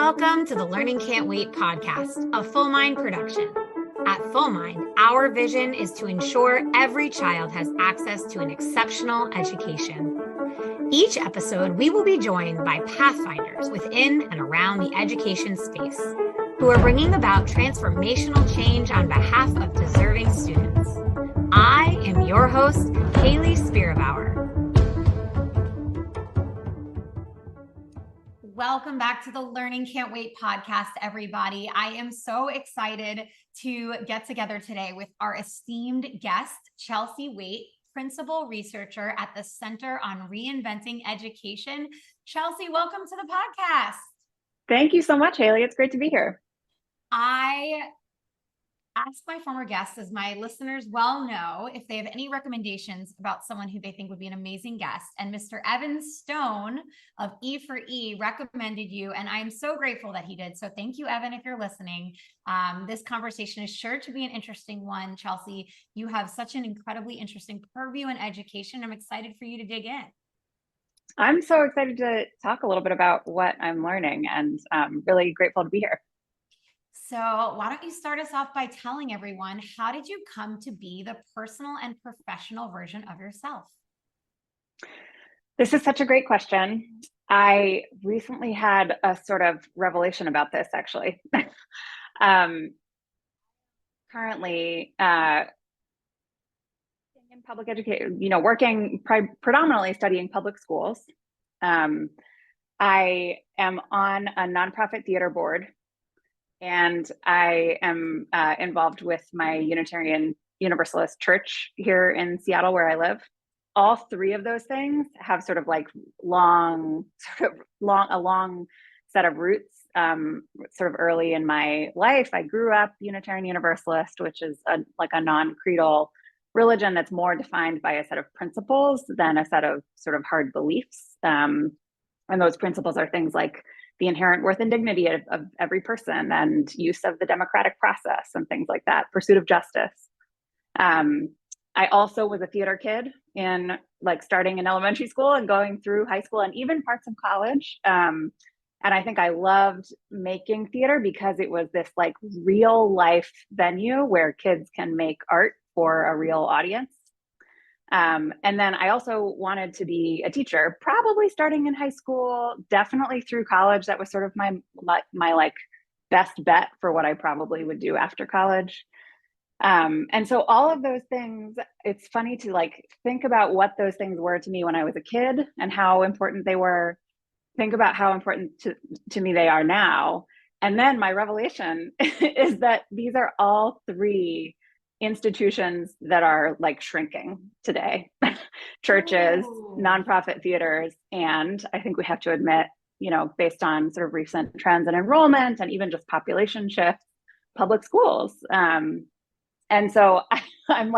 Welcome to the Learning Can't Wait podcast, a Full Mind production. At Full Mind, our vision is to ensure every child has access to an exceptional education. Each episode, we will be joined by pathfinders within and around the education space who are bringing about transformational change on behalf of deserving students. I am your host, Hayley Spira-Bauer. Welcome back to the Learning Can't Wait podcast, everybody. I am so excited to get together today with our esteemed guest, Chelsea Waite, Principal Researcher at the Center on Reinventing Education. Chelsea, welcome to the podcast. Thank you so much, Hayley. It's great to be here. I ask my former guests, as my listeners well know, if they have any recommendations about someone who they think would be an amazing guest. And Mr. Evan Stone of E4E recommended you, and I'm so grateful that he did. So thank you, Evan, if you're listening. This conversation is sure to be an interesting one. Chelsea, you have such an incredibly interesting purview in education. I'm excited for you to dig in. I'm so excited to talk a little bit about what I'm learning, and I'm really grateful to be here. So why don't you start us off by telling everyone, how did you come to be the personal and professional version of yourself? This is such a great question. I recently had a sort of revelation about this, actually. Currently, in public education, working predominantly studying public schools. I am on a nonprofit theater board, and I am involved with my Unitarian Universalist church here in Seattle, where I live. All three of those things have sort of like a long set of roots. Sort of early in my life, I grew up Unitarian Universalist, which is a non-creedal religion that's more defined by a set of principles than a set of sort of hard beliefs. And those principles are things like the inherent worth and dignity of every person, and use of the democratic process and things like that, pursuit of justice. I also was a theater kid in starting in elementary school and going through high school and even parts of college. And I think I loved making theater because it was this real life venue where kids can make art for a real audience. And then I also wanted to be a teacher, probably starting in high school, definitely through college. That was sort of my best bet for what I probably would do after college. And so all of those things, it's funny to think about what those things were to me when I was a kid and how important they were. Think about how important to me they are now. And then my revelation is that these are all three institutions that are shrinking today. Churches, nonprofit theaters, and I think we have to admit, based on sort of recent trends in enrollment and even just population shifts, public schools. And so I'm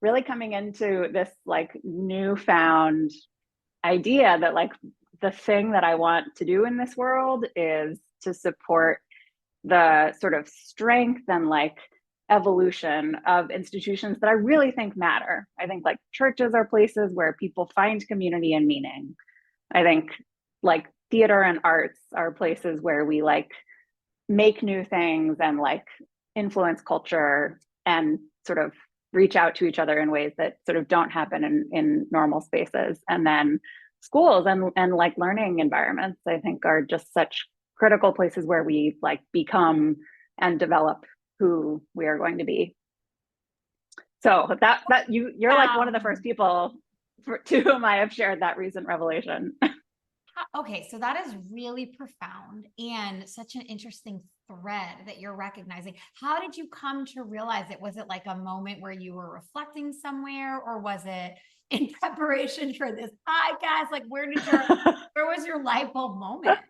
really coming into this newfound idea that the thing that I want to do in this world is to support the sort of strength and evolution of institutions that I really think matter. I think churches are places where people find community and meaning. I think theater and arts are places where we make new things and influence culture and sort of reach out to each other in ways that sort of don't happen in normal spaces. And then schools and learning environments, I think, are just such critical places where we become and develop who we are going to be. So that you're one of the first people to whom I have shared that recent revelation. Okay, so that is really profound and such an interesting thread that you're recognizing. How did you come to realize it? Was it a moment where you were reflecting somewhere, or was it in preparation for this podcast? Where was your light bulb moment?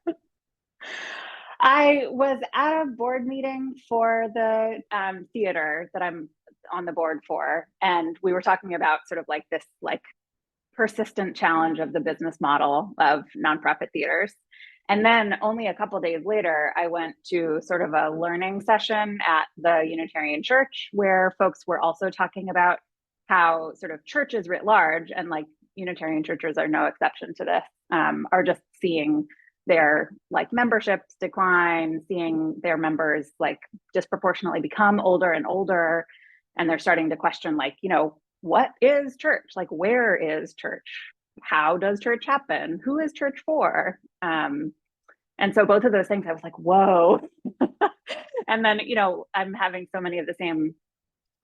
I was at a board meeting for the theater that I'm on the board for, and we were talking about sort of this persistent challenge of the business model of nonprofit theaters. And then only a couple of days later, I went to sort of a learning session at the Unitarian Church where folks were also talking about how sort of churches writ large, and Unitarian churches are no exception to this, are just seeing their like memberships decline, seeing their members like disproportionately become older and older, and they're starting to question like, what is church? Like, where is church? How does church happen? Who is church for? And so both of those things, I was like, whoa. And then, I'm having so many of the same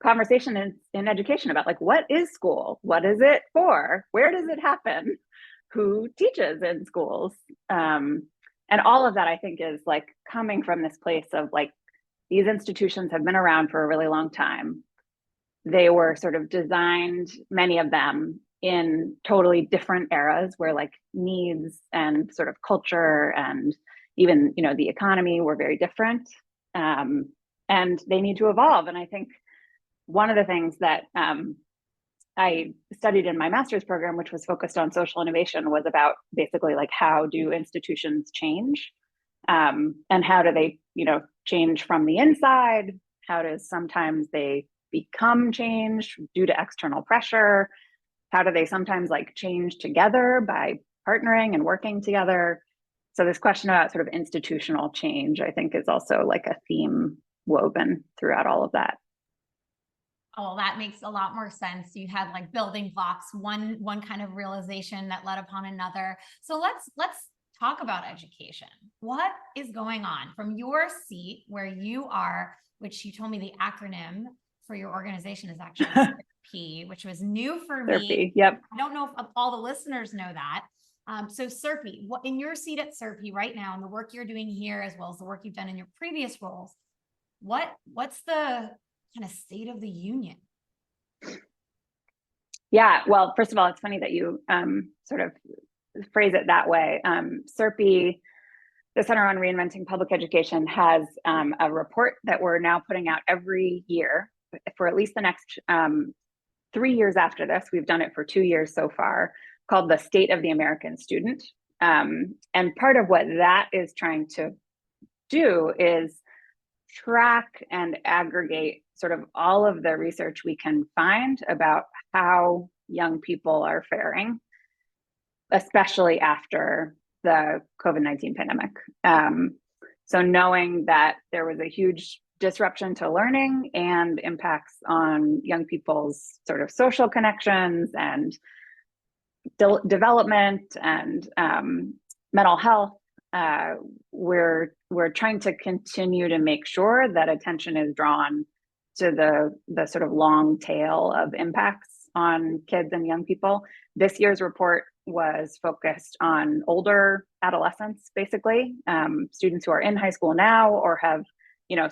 conversation in education about like, what is school? What is it for? Where does it happen? Who teaches in schools? And all of that, I think, is like coming from this place of like, these institutions have been around for a really long time. They were sort of designed, many of them, in totally different eras where like needs and sort of culture and even, the economy were very different. And they need to evolve. And I think one of the things that I studied in my master's program, which was focused on social innovation, was about basically like, how do institutions change? And how do they, change from the inside? How does sometimes they become changed due to external pressure? How do they sometimes like change together by partnering and working together? So this question about sort of institutional change, I think, is also like a theme woven throughout all of that. Oh, that makes a lot more sense. You had like building blocks, one kind of realization that led upon another. So let's talk about education. What is going on from your seat where you are, which you told me the acronym for your organization is actually SERPI, which was new for me. SERPI, yep. I don't know if all the listeners know that. So SERPI, what in your seat at SERPI right now, and the work you're doing here, as well as the work you've done in your previous roles, what's the kind of state of the union? Yeah, well, first of all, it's funny that you sort of phrase it that way. SERPI, the Center on Reinventing Public Education, has a report that we're now putting out every year for at least the next 3 years after this. We've done it for 2 years so far, called the State of the American Student. And part of what that is trying to do is track and aggregate sort of all of the research we can find about how young people are faring, especially after the COVID-19 pandemic. So knowing that there was a huge disruption to learning and impacts on young people's sort of social connections and development and mental health, we're trying to continue to make sure that attention is drawn to the sort of long tail of impacts on kids and young people. This year's report was focused on older adolescents, basically, students who are in high school now or have,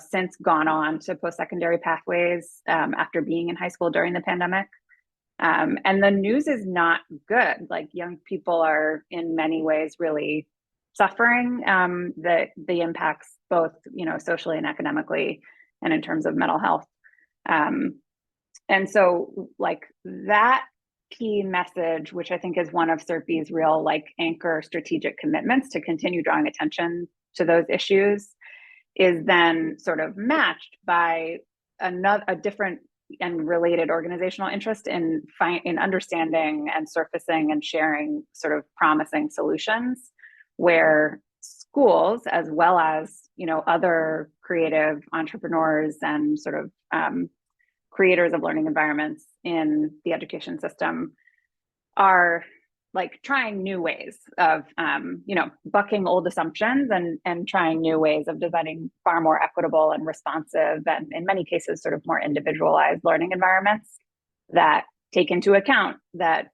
since gone on to post-secondary pathways after being in high school during the pandemic. And the news is not good. Like, young people are in many ways really suffering the impacts, both, socially and academically, and in terms of mental health. And so like that key message, which I think is one of SERPI's real like anchor strategic commitments to continue drawing attention to those issues, is then sort of matched by a different and related organizational interest in understanding and surfacing and sharing sort of promising solutions where schools, as well as, other creative entrepreneurs and sort of creators of learning environments in the education system, are like trying new ways of, bucking old assumptions and trying new ways of designing far more equitable and responsive, and in many cases, sort of more individualized learning environments that take into account that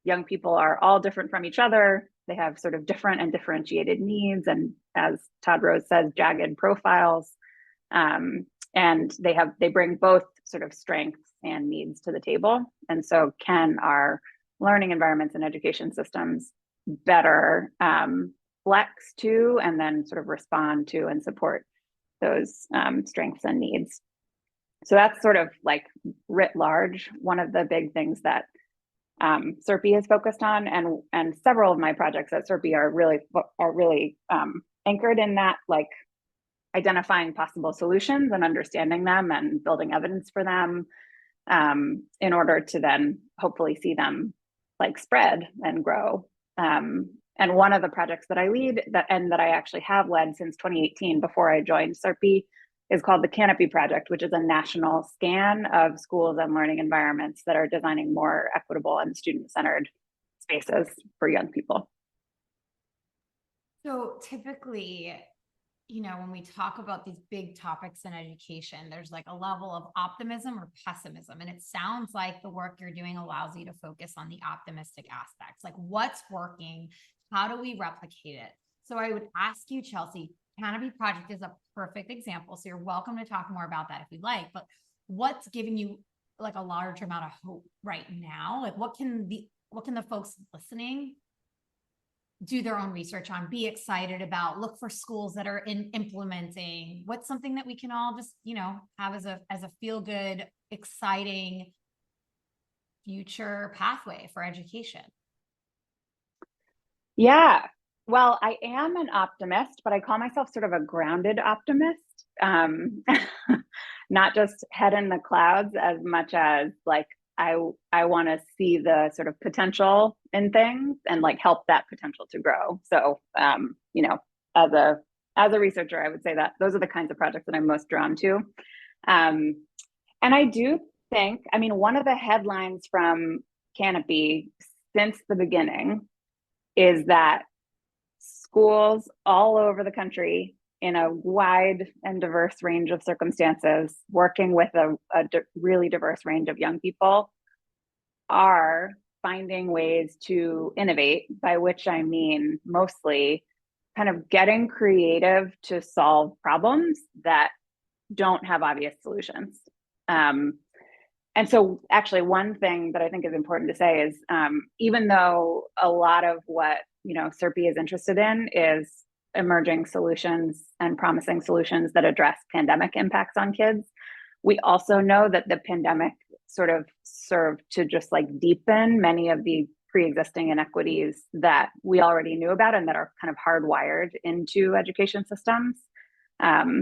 young people are all different from each other. They have sort of different and differentiated needs, and as Todd Rose says, jagged profiles. And they bring both sort of strengths and needs to the table. And so can our learning environments and education systems better flex to and then sort of respond to and support those strengths and needs? So that's sort of like writ large one of the big things that SERPI is focused on, and several of my projects at SERPI are really anchored in that, like identifying possible solutions and understanding them and building evidence for them in order to then hopefully see them like spread and grow. And And one of the projects that I lead that I actually have led since 2018 before I joined SERPE is called the Canopy Project, which is a national scan of schools and learning environments that are designing more equitable and student-centered spaces for young people. So typically, when we talk about these big topics in education, there's like a level of optimism or pessimism. And it sounds like the work you're doing allows you to focus on the optimistic aspects, like what's working, how do we replicate it? So I would ask you, Chelsea, Canopy Project is a perfect example. So you're welcome to talk more about that if you'd like, but what's giving you like a large amount of hope right now? Like what can the folks listening do their own research on, be excited about, look for schools that are implementing? What's something that we can all just, have as a feel good, exciting future pathway for education? Yeah. Well, I am an optimist, but I call myself sort of a grounded optimist. Not just head in the clouds as much as like I want to see the sort of potential in things and like help that potential to grow. So, as a researcher, I would say that those are the kinds of projects that I'm most drawn to. And I do think, one of the headlines from Canopy since the beginning is that schools all over the country in a wide and diverse range of circumstances, working with a really diverse range of young people, are finding ways to innovate, by which I mean mostly kind of getting creative to solve problems that don't have obvious solutions. And so actually one thing that I think is important to say is even though a lot of what SERPE is interested in is emerging solutions and promising solutions that address pandemic impacts on kids, we also know that the pandemic sort of served to just like deepen many of the pre-existing inequities that we already knew about and that are kind of hardwired into education systems.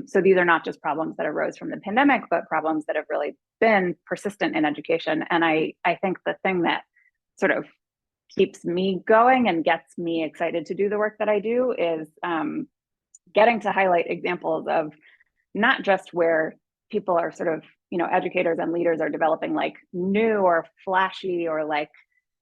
So these are not just problems that arose from the pandemic, but problems that have really been persistent in education. And I think the thing that sort of keeps me going and gets me excited to do the work that I do is getting to highlight examples of not just where people are sort of, educators and leaders are developing like new or flashy or like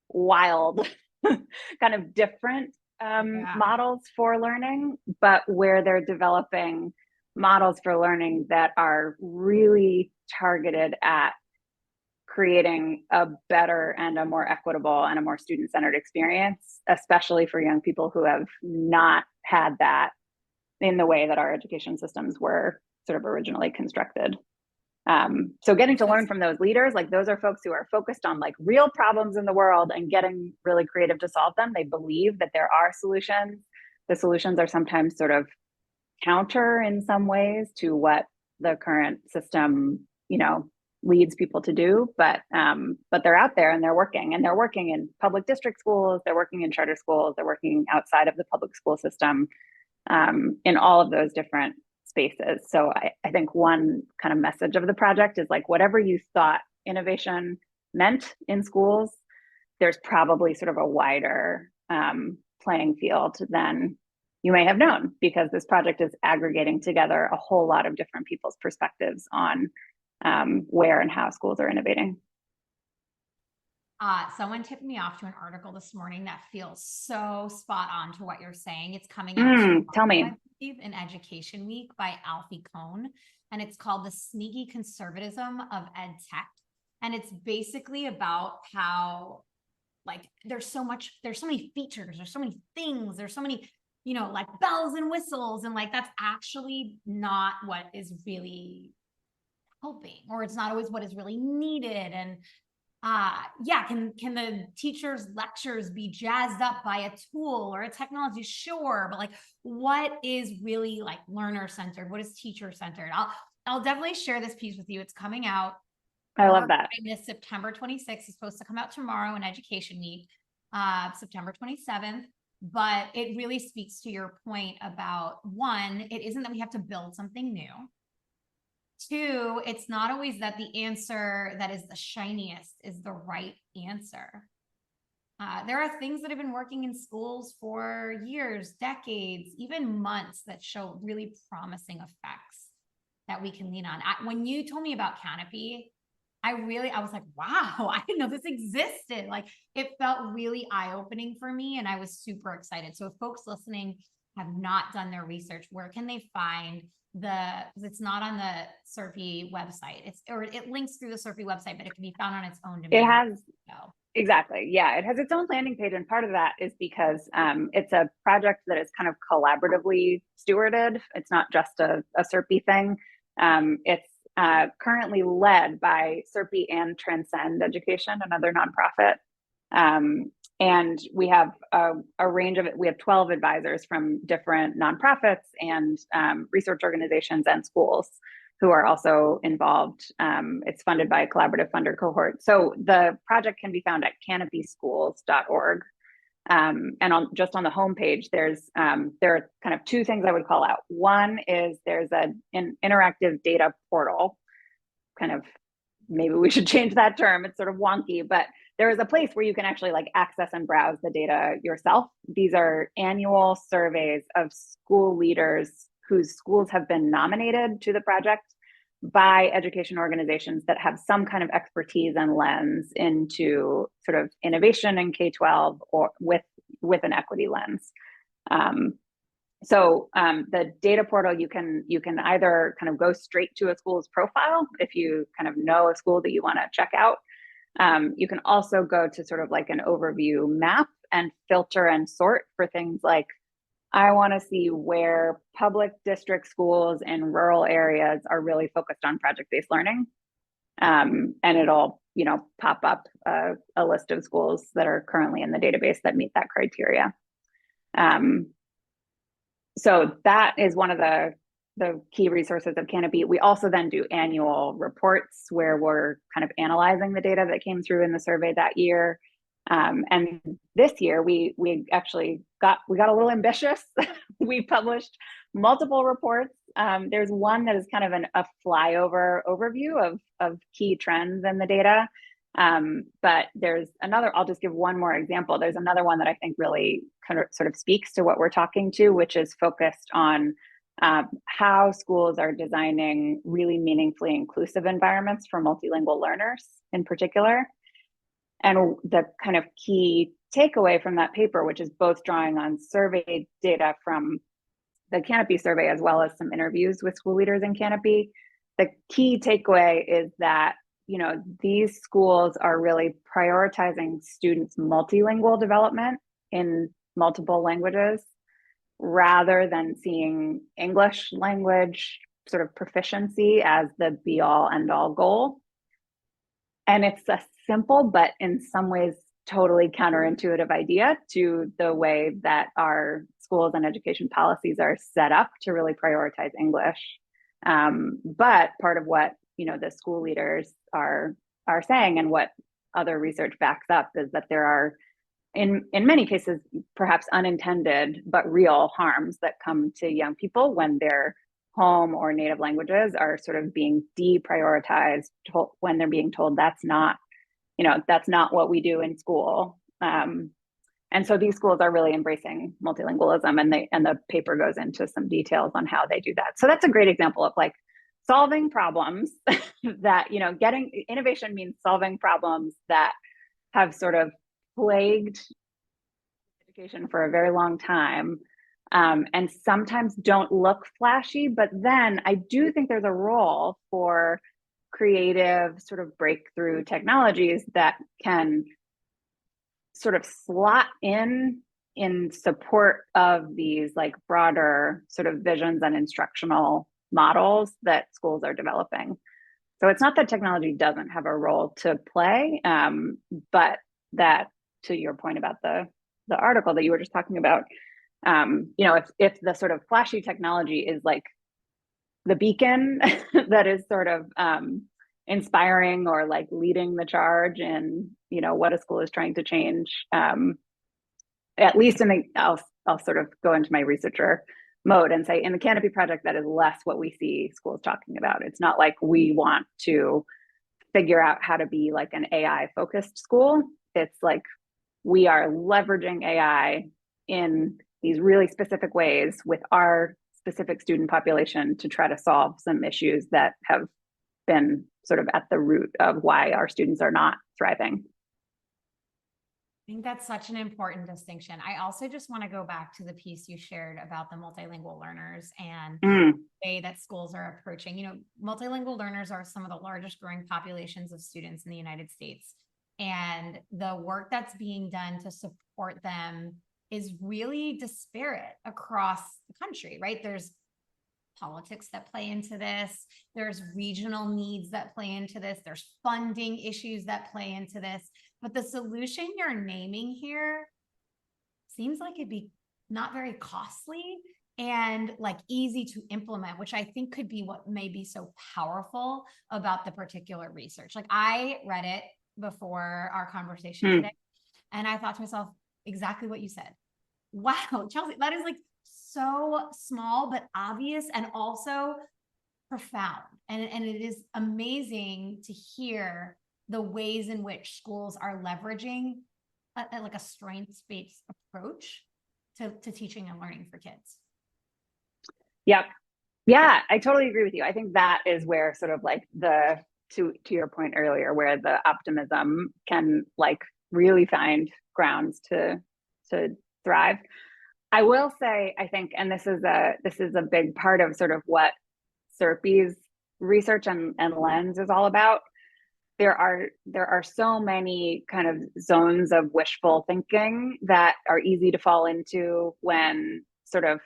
wild kind of different models for learning, but where they're developing models for learning that are really targeted at creating a better and a more equitable and a more student-centered experience, especially for young people who have not had that in the way that our education systems were sort of originally constructed. So getting to learn from those leaders, like those are folks who are focused on like real problems in the world and getting really creative to solve them. They believe that there are solutions. The solutions are sometimes sort of counter in some ways to what the current system, leads people to do, but they're out there and they're working in public district schools, they're working in charter schools, they're working outside of the public school system, in all of those different spaces. So I think one kind of message of the project is like, whatever you thought innovation meant in schools, there's probably sort of a wider playing field than you may have known, because this project is aggregating together a whole lot of different people's perspectives on where and how schools are innovating. Someone tipped me off to an article this morning that feels so spot on to what you're saying. It's coming out tomorrow, tell me. I believe, in Education Week by Alfie Kohn, and it's called The Sneaky Conservatism of Ed Tech. And it's basically about how like there's so many features, there's so many things, there's so many, like bells and whistles, and like that's actually not what is really helping, or it's not always what is really needed. And can the teacher's lectures be jazzed up by a tool or a technology? Sure, but like what is really like learner centered? What is teacher centered? I'll definitely share this piece with you. It's coming out. I love that. This September 26th. It's supposed to come out tomorrow in Education Week, September 27th. But it really speaks to your point about, one, it isn't that we have to build something new. Two, it's not always that the answer that is the shiniest is the right answer. There are things that have been working in schools for years, decades, even months that show really promising effects that we can lean on. When you told me about Canopy, I was like, wow, I didn't know this existed. Like, it felt really eye-opening for me, and I was super excited. So if folks listening have not done their research, where can they find because it's not on the SERPI website. It links through the SERPI website, but it can be found on its own domain. It has, exactly. Yeah, it has its own landing page. And part of that is because it's a project that is kind of collaboratively stewarded. It's not just a SERPI thing. It's currently led by SERPI and Transcend Education, another nonprofit. And we have a range of it. We have 12 advisors from different nonprofits and research organizations and schools who are also involved. It's funded by a collaborative funder cohort. So the project can be found at canopyschools.org. And just on the homepage, there are kind of two things I would call out. One is there's an interactive data portal. Kind of, maybe we should change that term. It's sort of wonky, but there is a place where you can actually like access and browse the data yourself. These are annual surveys of school leaders whose schools have been nominated to the project by education organizations that have some kind of expertise and lens into sort of innovation in K-12 or with an equity lens. So the data portal, you can either kind of go straight to a school's profile if you kind of know a school that you want to check out. You can also go to sort of like an overview map and filter and sort for things like, I want to see where public district schools in rural areas are really focused on project-based learning. And it'll, pop up a list of schools that are currently in the database that meet that criteria. So that is one of the key resources of Canopy. We also then do annual reports where we're kind of analyzing the data that came through in the survey that year. And this year we actually got a little ambitious. We published multiple reports. There's one that is kind of a flyover overview of key trends in the data. But there's another, I'll just give one more example. There's another one that I think really kind of sort of speaks to what we're talking to, which is focused on how schools are designing really meaningfully inclusive environments for multilingual learners in particular. And the kind of key takeaway from that paper, which is both drawing on survey data from the Canopy survey, as well as some interviews with school leaders in Canopy, the key takeaway is that, these schools are really prioritizing students' multilingual development in multiple languages, rather than seeing English language sort of proficiency as the be-all, end-all goal. And it's a simple, but in some ways totally counterintuitive idea to the way that our schools and education policies are set up to really prioritize English. But part of what the school leaders are saying, and what other research backs up, is that there are in many cases perhaps unintended but real harms that come to young people when their home or native languages are sort of being deprioritized, when they're being told that's not what we do in school. And so these schools are really embracing multilingualism, and the paper goes into some details on how they do that. So that's a great example of like solving problems that, getting innovation means solving problems that have sort of plagued education for a very long time, and sometimes don't look flashy. But then I do think there's a role for creative sort of breakthrough technologies that can sort of slot in support of these like broader sort of visions and instructional models that schools are developing. So it's not that technology doesn't have a role to play, but that, to your point about the article that you were just talking about, if the sort of flashy technology is like the beacon that is sort of inspiring or like leading the charge in what a school is trying to change, at least I'll sort of go into my researcher mode and say, in the Canopy project, that is less what we see schools talking about. It's not like we want to figure out how to be like an AI focused school. It's like we are leveraging AI in these really specific ways with our specific student population to try to solve some issues that have been sort of at the root of why our students are not thriving. I think that's such an important distinction. I also just want to go back to the piece you shared about the multilingual learners and the way that schools are approaching. Multilingual learners are some of the largest growing populations of students in the United States. And the work that's being done to support them is really disparate across the country, right? There's politics that play into this. There's regional needs that play into this. There's funding issues that play into this. But the solution you're naming here seems like it'd be not very costly and like easy to implement, which I think could be what may be so powerful about the particular research. Like, I read it before our conversation today, and I thought to myself exactly what you said. Wow, Chelsea, that is like so small, but obvious and also profound. And it is amazing to hear the ways in which schools are leveraging like a strengths-based approach to teaching and learning for kids. Yep. Yeah, I totally agree with you. I think that is where sort of like to your point earlier, where the optimism can like really find grounds to thrive. I will say, I think, and this is a big part of sort of what SERP's research and lens is all about. There are so many kind of zones of wishful thinking that are easy to fall into when sort of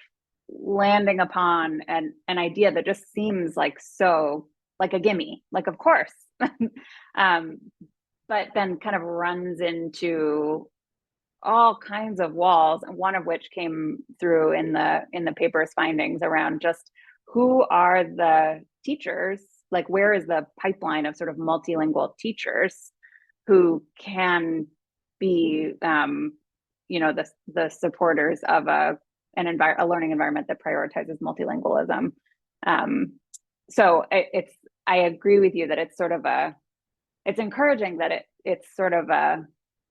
landing upon an idea that just seems like so like a gimme, like of course, but then kind of runs into all kinds of walls, and one of which came through in the paper's findings around just who are the teachers, like where is the pipeline of sort of multilingual teachers who can be the supporters of a learning environment that prioritizes multilingualism. So I agree with you that it's encouraging that it's sort of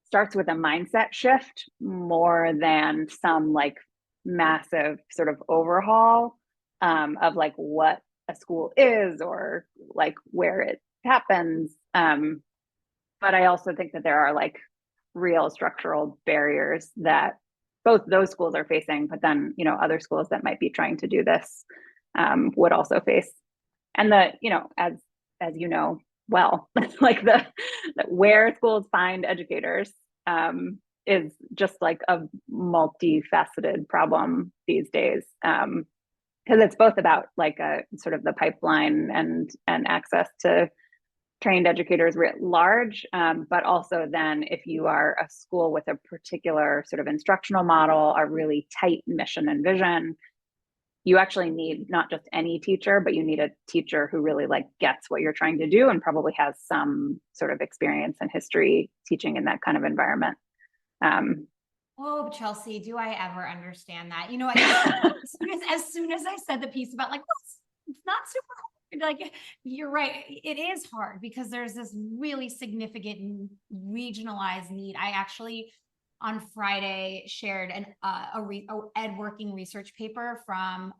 starts with a mindset shift more than some like massive sort of overhaul of like what a school is or like where it happens. But I also think that there are like real structural barriers that both those schools are facing, but then, other schools that might be trying to do this would also face. And as well, like the where schools find educators is just like a multifaceted problem these days. Because it's both about like a sort of the pipeline and access to trained educators writ large, but also then if you are a school with a particular sort of instructional model, a really tight mission and vision, you actually need not just any teacher, but you need a teacher who really like gets what you're trying to do and probably has some sort of experience and history teaching in that kind of environment. Oh, Chelsea, do I ever understand that? As soon as I said the piece about like, it's not super hard, like you're right, it is hard because there's this really significant regionalized need. I actually on Friday shared an ed working research paper from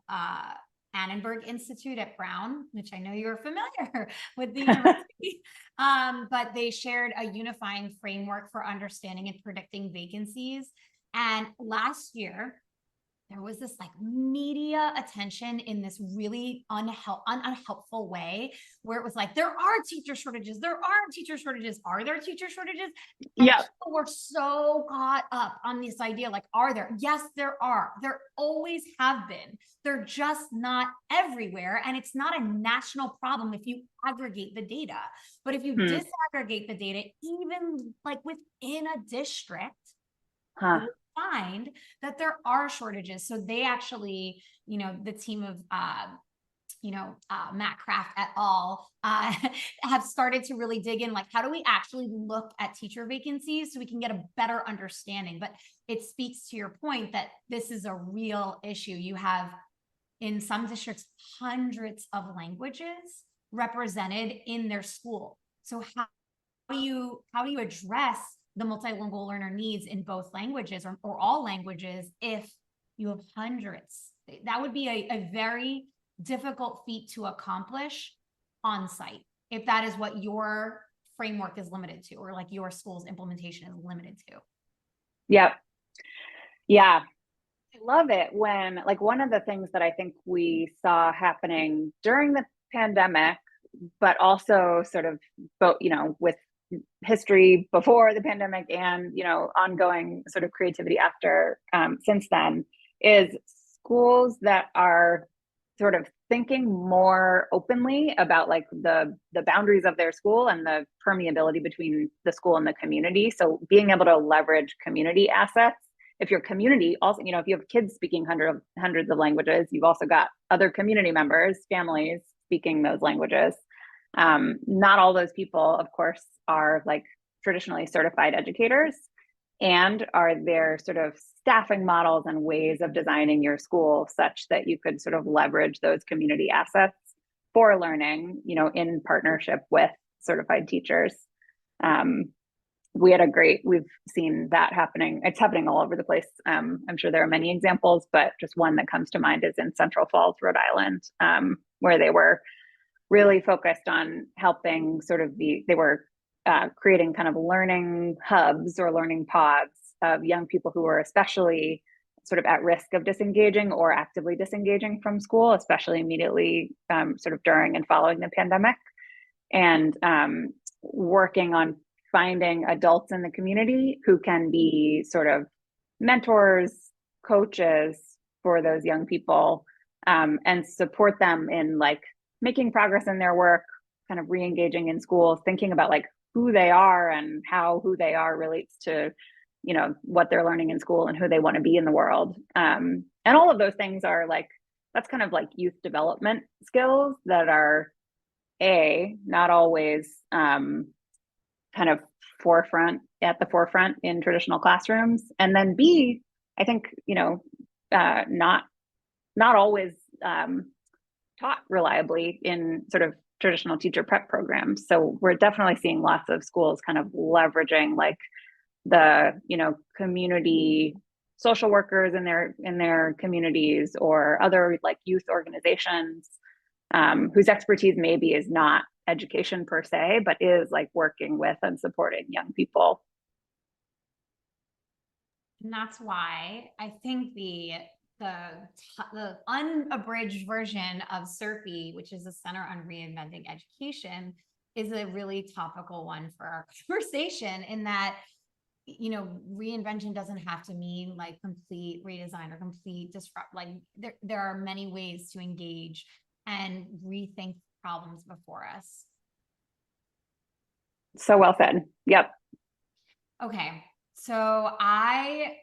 Annenberg Institute at Brown, which I know you're familiar with the university. But they shared a unifying framework for understanding and predicting vacancies. And last year, there was this like media attention in this really unhelpful way where it was like, there are teacher shortages. There aren't teacher shortages. Are there teacher shortages? And yeah, people were so caught up on this idea, like, are there? Yes, there are. There always have been. They're just not everywhere. And it's not a national problem if you aggregate the data. But if you disaggregate the data, even like within a district, find that there are shortages. So they actually, the team of, Matt Kraft et al. Have started to really dig in, like, how do we actually look at teacher vacancies so we can get a better understanding? But it speaks to your point that this is a real issue. You have, in some districts, hundreds of languages represented in their school. So how do you address the multilingual learner needs in both languages or all languages if you have hundreds? That would be a very difficult feat to accomplish on site if that is what your framework is limited to, or like your school's implementation is limited to. Yep. Yeah. I love it when, like, one of the things that I think we saw happening during the pandemic, but also sort of, with history before the pandemic and, ongoing sort of creativity after, since then, is schools that are sort of thinking more openly about like the boundaries of their school and the permeability between the school and the community. So being able to leverage community assets. If your community also, if you have kids speaking hundreds of languages, you've also got other community members, families speaking those languages. Not all those people, of course, are like traditionally certified educators, and are there sort of staffing models and ways of designing your school such that you could sort of leverage those community assets for learning, in partnership with certified teachers. We've seen that happening. It's happening all over the place. I'm sure there are many examples, but just one that comes to mind is in Central Falls, Rhode Island, where they were really focused on helping they were creating kind of learning hubs or learning pods of young people who were especially sort of at risk of disengaging or actively disengaging from school, especially immediately sort of during and following the pandemic, and working on finding adults in the community who can be sort of mentors, coaches for those young people, and support them in like making progress in their work, kind of re-engaging in school, thinking about like who they are and how who they are relates to, what they're learning in school and who they want to be in the world. And all of those things are like, that's kind of like youth development skills that are not always kind of at the forefront in traditional classrooms. And then B, I think, not always taught reliably in sort of traditional teacher prep programs. So we're definitely seeing lots of schools kind of leveraging like the, community social workers in their communities, or other like youth organizations whose expertise maybe is not education per se, but is like working with and supporting young people. And that's why I think the unabridged version of CERPE, which is the Center on Reinventing Education, is a really topical one for our conversation, in that, reinvention doesn't have to mean like complete redesign or complete disrupt. Like there are many ways to engage and rethink problems before us. So well said. Yep. Okay. So I'll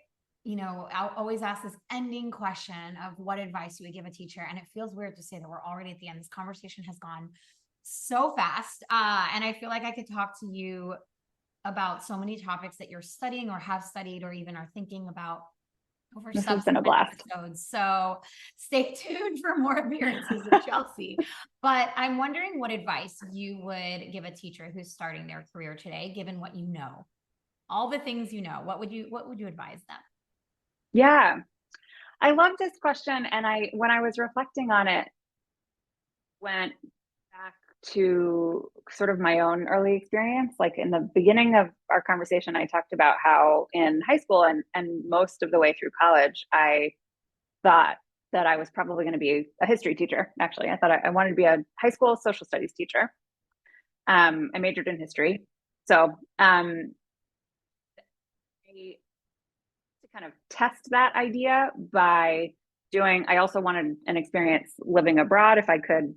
always ask this ending question of what advice you would give a teacher. And it feels weird to say that we're already at the end. This conversation has gone so fast. And I feel like I could talk to you about so many topics that you're studying or have studied or even are thinking about over this has been a blast. Episodes. So stay tuned for more appearances of Chelsea. But I'm wondering what advice you would give a teacher who's starting their career today, given what you know, all the things you know. What would you advise them? Yeah, I love this question. And when I was reflecting on it, went back to sort of my own early experience. Like in the beginning of our conversation, I talked about how in high school and most of the way through college, I thought that I was probably going to be a history teacher. Actually, I thought I wanted to be a high school social studies teacher. I majored in history. So to kind of test that idea by I also wanted an experience living abroad if I could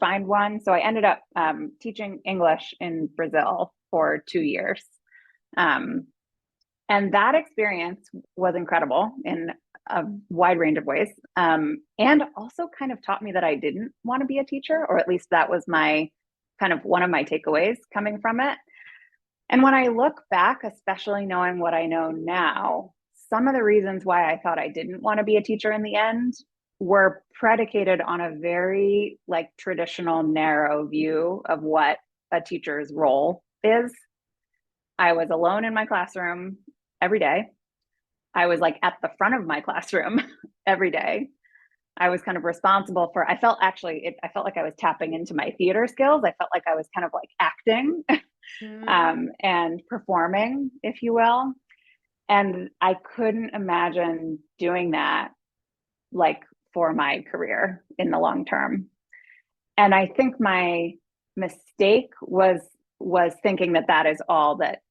find one. So I ended up teaching English in Brazil for 2 years. And that experience was incredible in a wide range of ways. And also kind of taught me that I didn't want to be a teacher, or at least that was my kind of one of my takeaways coming from it. And when I look back, especially knowing what I know now, some of the reasons why I thought I didn't want to be a teacher in the end were predicated on a very like traditional narrow view of what a teacher's role is. I was alone in my classroom every day. I was like at the front of my classroom every day. I was kind of responsible for, I felt like I was tapping into my theater skills. I felt like I was kind of like acting and performing, if you will. And I couldn't imagine doing that like for my career in the long term. And I think my mistake was thinking that is all that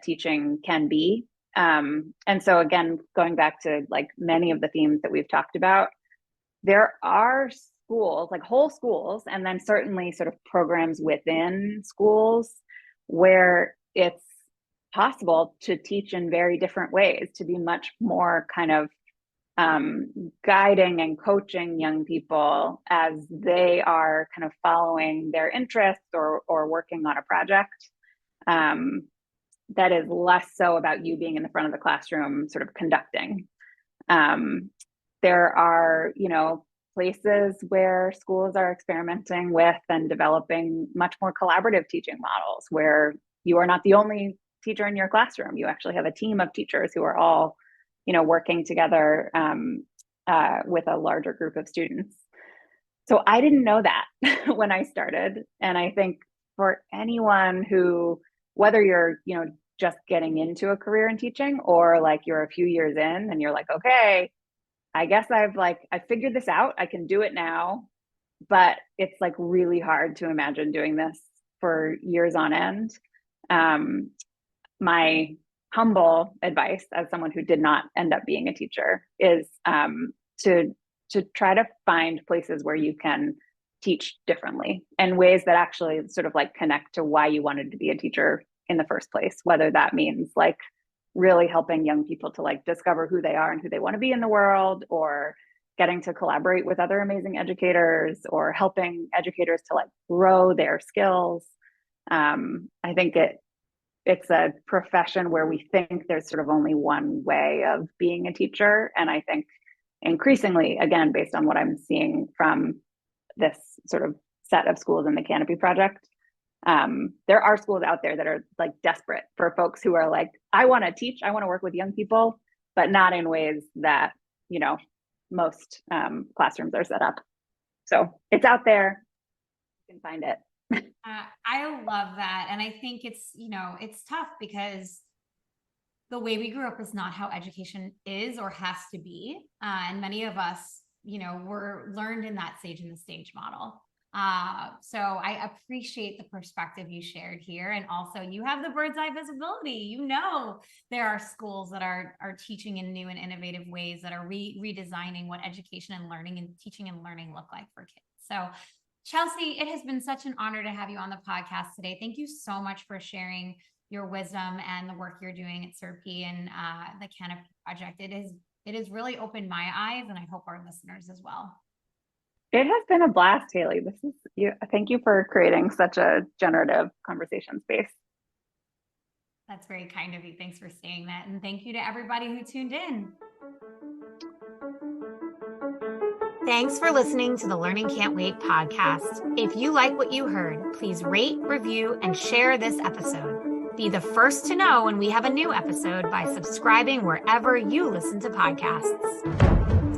teaching can be. And so again, going back to like many of the themes that we've talked about, there are schools, like whole schools, and then certainly sort of programs within schools where it's possible to teach in very different ways, to be much more kind of guiding and coaching young people as they are kind of following their interests or working on a project. That is less so about you being in the front of the classroom sort of conducting. There are, places where schools are experimenting with and developing much more collaborative teaching models where you are not the only teacher in your classroom. You actually have a team of teachers who are all, working together with a larger group of students. So I didn't know that when I started. And I think for anyone who, whether you're, just getting into a career in teaching or like you're a few years in and you're like, okay, I guess I figured this out. I can do it now, but it's like really hard to imagine doing this for years on end. My humble advice as someone who did not end up being a teacher is to try to find places where you can teach differently in ways that actually sort of like connect to why you wanted to be a teacher in the first place, whether that means like really helping young people to like discover who they are and who they want to be in the world, or getting to collaborate with other amazing educators, or helping educators to like grow their skills. I think it's a profession where we think there's sort of only one way of being a teacher. And I think increasingly, again, based on what I'm seeing from this sort of set of schools in the Canopy Project, there are schools out there that are like desperate for folks who are like, I want to teach, I want to work with young people, but not in ways that, most classrooms are set up. So it's out there, you can find it. I love that. And I think it's, it's tough because the way we grew up is not how education is or has to be. And many of us, were learned in that stage in the stage model. So I appreciate the perspective you shared here. And also you have the bird's eye visibility. There are schools that are teaching in new and innovative ways that are redesigning what education and learning and teaching and learning look like for kids. So Chelsea, it has been such an honor to have you on the podcast today. Thank you so much for sharing your wisdom and the work you're doing at CERP and the Canopy Project. It has really opened my eyes, and I hope our listeners as well. It has been a blast, Hayley. Thank you for creating such a generative conversation space. That's very kind of you. Thanks for saying that. And thank you to everybody who tuned in. Thanks for listening to the Learning Can't Wait podcast. If you like what you heard, please rate, review, and share this episode. Be the first to know when we have a new episode by subscribing wherever you listen to podcasts.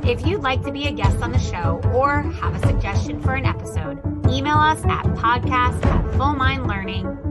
If you'd like to be a guest on the show or have a suggestion for an episode, email us at podcast@fullmindlearning.com.